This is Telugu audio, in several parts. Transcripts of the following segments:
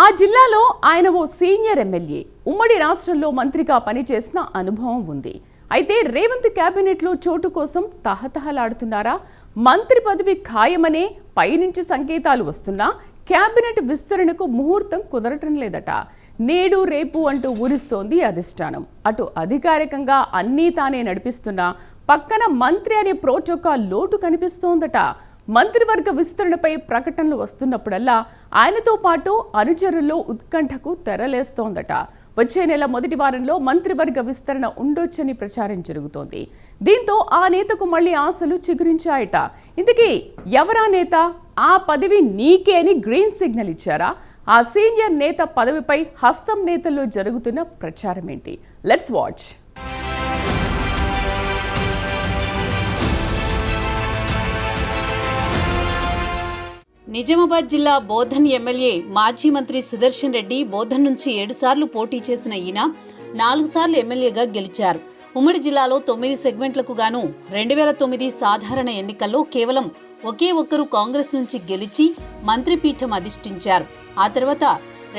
ఆ జిల్లాలో ఆయన ఓ సీనియర్ ఎమ్మెల్యే. ఉమ్మడి రాష్ట్రంలో మంత్రిగా పనిచేసిన అనుభవం ఉంది. అయితే రేవంత్ క్యాబినెట్లో చోటు కోసం తహతహలాడుతున్నారా? మంత్రి పదవి ఖాయమనే పైనుంచి సంకేతాలు వస్తున్నా క్యాబినెట్ విస్తరణకు ముహూర్తం కుదరటం లేదట. నేడు రేపు అంటూ ఊరిస్తోంది అధిష్టానం. అటు అధికారికంగా అన్నీ తానే నడిపిస్తున్నా పక్కన మంత్రి అనే ప్రోటోకాల్ లోటు కనిపిస్తోందట. మంత్రివర్గ విస్తరణపై ప్రకటనలు వస్తున్నప్పుడల్లా ఆయనతో పాటు అనుచరుల్లో ఉత్కంఠకు తెరలేస్తోందట. వచ్చే నెల మొదటి వారంలో మంత్రివర్గ విస్తరణ ఉండొచ్చని ప్రచారం జరుగుతోంది. దీంతో ఆ నేతకు మళ్లీ ఆశలు చిగురించాయట. ఇంతకీ ఎవరా నేత? ఆ పదవి నీకే అని గ్రీన్ సిగ్నల్ ఇచ్చారా? ఆ సీనియర్ నేత పదవిపై హస్తం నేతల్లో జరుగుతున్న ప్రచారం ఏంటి? Let's watch. నిజామాబాద్ జిల్లా బోధన్ ఎమ్మెల్యే మాజీ మంత్రి సుదర్శన్ రెడ్డి బోధన్ నుంచి 7 సార్లు పోటీ చేసిన ఈయన 4 సార్లు ఎమ్మెల్యేగా గెలిచారు. ఉమ్మడి జిల్లాలో 9 సెగ్మెంట్లకు గాను 2009 సాధారణ ఎన్నికల్లో కేవలం ఒకే ఒక్కరు కాంగ్రెస్ నుంచి గెలిచి మంత్రిపీఠం అధిష్ఠించారు. ఆ తర్వాత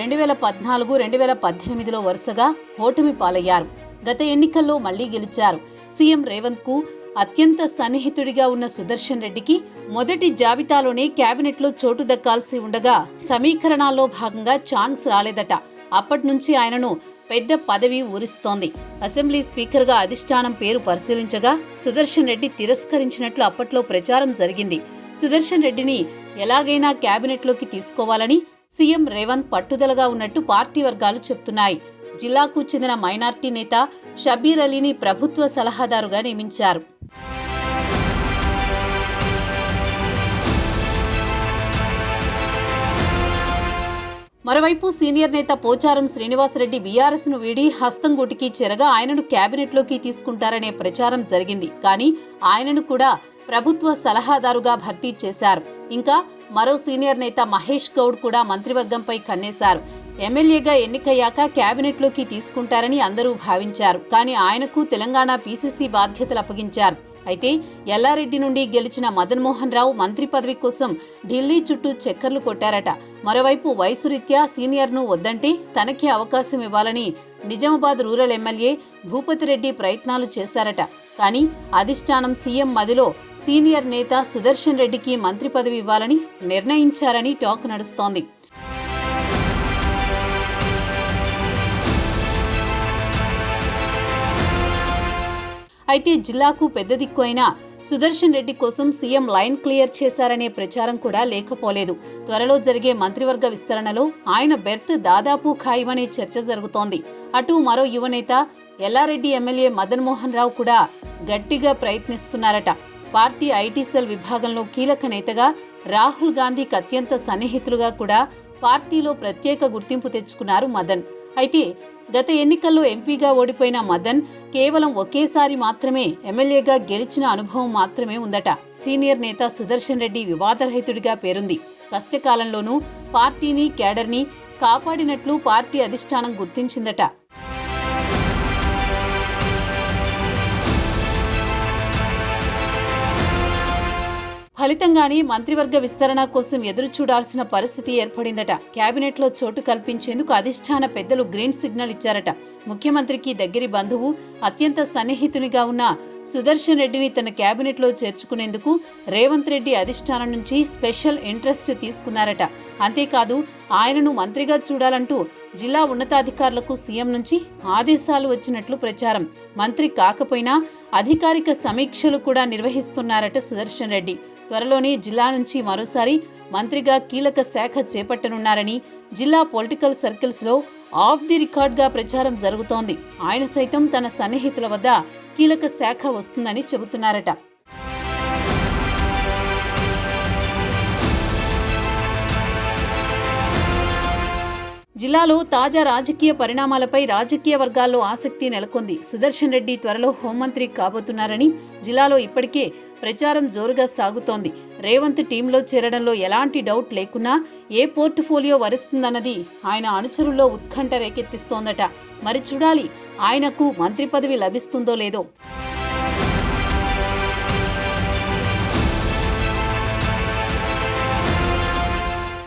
2014, 2018లో వరుసగా ఓటమి పాలయ్యారు. గత ఎన్నికల్లో మళ్లీ గెలిచారు. సీఎం రేవంత్ కు అత్యంత సన్నిహితుడిగా ఉన్న సుదర్శన్ రెడ్డికి మొదటి జాబితాలోనే క్యాబినెట్లో చోటు దక్కాల్సి ఉండగా సమీకరణాల్లో భాగంగా ఛాన్స్ రాలేదట. అప్పటి నుంచి ఆయనను పెద్ద పదవి ఊరిస్తోంది. అసెంబ్లీ స్పీకర్గా అధిష్టానం పేరు పరిశీలించగా సుదర్శన్ రెడ్డి తిరస్కరించినట్లు అప్పట్లో ప్రచారం జరిగింది. సుదర్శన్ రెడ్డిని ఎలాగైనా క్యాబినెట్లోకి తీసుకోవాలని సీఎం రేవంత్ పట్టుదలగా ఉన్నట్టు పార్టీ వర్గాలు చెప్తున్నాయి. జిల్లాకు చెందిన మైనార్టీ నేత షబీర్ అలీని ప్రభుత్వ సలహాదారుగా నియమించారు. మరోవైపు సీనియర్ నేత పోచారం శ్రీనివాసరెడ్డి బీఆర్ఎస్ను వీడి హస్తంగూటికి చెరగా ఆయనను క్యాబినెట్లోకి తీసుకుంటారనే ప్రచారం జరిగింది. కానీ ఆయనను కూడా ప్రభుత్వ సలహాదారుగా భర్తీ చేశారు. ఇంకా మరో సీనియర్ నేత మహేష్ గౌడ్ కూడా మంత్రివర్గంపై కన్నేశారు. ఎమ్మెల్యేగా ఎన్నికయ్యాక క్యాబినెట్లోకి తీసుకుంటారని అందరూ భావించారు. కానీ ఆయనకు తెలంగాణ పీసీసీ బాధ్యతలు అప్పగించారు. అయితే ఎల్లారెడ్డి నుండి గెలిచిన మదన్ మోహన్ రావు మంత్రి పదవి కోసం ఢిల్లీ చుట్టూ చక్కర్లు కొట్టారట. మరోవైపు వయసు రీత్యా సీనియర్ను వద్దంటే తనకే అవకాశం ఇవ్వాలని నిజామాబాద్ రూరల్ ఎమ్మెల్యే భూపతిరెడ్డి ప్రయత్నాలు చేశారట. కానీ అధిష్టానం సీఎం మదిలో సీనియర్ నేత సుదర్శన్ రెడ్డికి మంత్రి పదవి ఇవ్వాలని నిర్ణయించారని టాక్ నడుస్తోంది. అయితే జిల్లాకు పెద్ద దిక్కు అయిన సుదర్శన్ రెడ్డి కోసం సీఎం లైన్ క్లియర్ చేశారనే ప్రచారం కూడా లేకపోలేదు. త్వరలో జరిగే మంత్రివర్గ విస్తరణలో ఆయన బెర్త్ దాదాపు ఖాయమనే చర్చ జరుగుతోంది. అటు మరో యువనేత ఎల్లారెడ్డి ఎమ్మెల్యే మదన్ మోహన్ రావు కూడా గట్టిగా ప్రయత్నిస్తున్నారట. పార్టీ ఐటీ సెల్ విభాగంలో కీలక నేతగా రాహుల్ గాంధీకి అత్యంత సన్నిహితులుగా కూడా పార్టీలో ప్రత్యేక గుర్తింపు తెచ్చుకున్నారు మదన్. అయితే గత ఎన్నికల్లో ఎంపీగా ఓడిపోయిన మదన్ కేవలం ఒకేసారి మాత్రమే ఎమ్మెల్యేగా గెలిచిన అనుభవం మాత్రమే ఉందట. సీనియర్ నేత సుదర్శన్ రెడ్డి వివాదరహితుడిగా పేరుంది. కష్టకాలంలోనూ పార్టీని కేడర్ని కాపాడినట్లు పార్టీ అధిష్టానం గుర్తించిందట. ఫలితంగానే మంత్రివర్గ విస్తరణ కోసం ఎదురు చూడాల్సిన పరిస్థితి ఏర్పడిందట. క్యాబినెట్లో చోటు కల్పించేందుకు అధిష్టాన పెద్దలు గ్రీన్ సిగ్నల్ ఇచ్చారట. ముఖ్యమంత్రికి దగ్గరి బంధువు, అత్యంత సన్నిహితునిగా ఉన్న సుదర్శన్ రెడ్డిని తన క్యాబినెట్లో చేర్చుకునేందుకు రేవంత్ రెడ్డి అధిష్టానం నుంచి స్పెషల్ ఇంట్రెస్ట్ తీసుకున్నారట. అంతేకాదు ఆయనను మంత్రిగా చూడాలంటూ జిల్లా ఉన్నతాధికారులకు సీఎం నుంచి ఆదేశాలు వచ్చినట్లు ప్రచారం. మంత్రి కాకపోయినా అధికారిక సమీక్షలు కూడా నిర్వహిస్తున్నారట సుదర్శన్ రెడ్డి. త్వరలోనే జిల్లా నుంచి మరోసారి మంత్రిగా కీలక శాఖ చేపట్టనున్నారని జిల్లా పొలిటికల్ సర్కిల్స్లో ఆఫ్ ది రికార్డ్గా ప్రచారం జరుగుతోంది. ఆయన సైతం తన సన్నిహితుల వద్ద కీలక శాఖ వస్తుందని చెబుతున్నారట. జిల్లాలో తాజా రాజకీయ పరిణామాలపై రాజకీయ వర్గాల్లో ఆసక్తి నెలకొంది. సుదర్శన్ రెడ్డి త్వరలో హోంమంత్రి కాబోతున్నారని జిల్లాలో ఇప్పటికే ప్రచారం జోరుగా సాగుతోంది. రేవంత్ టీంలో చేరడంలో ఎలాంటి డౌట్ లేకున్నా ఏ పోర్టుఫోలియో వరిస్తుందన్నది ఆయన అనుచరుల్లో ఉత్కంఠ రేకెత్తిస్తోందట. మరి చూడాలి ఆయనకు మంత్రి పదవి లభిస్తుందో లేదో.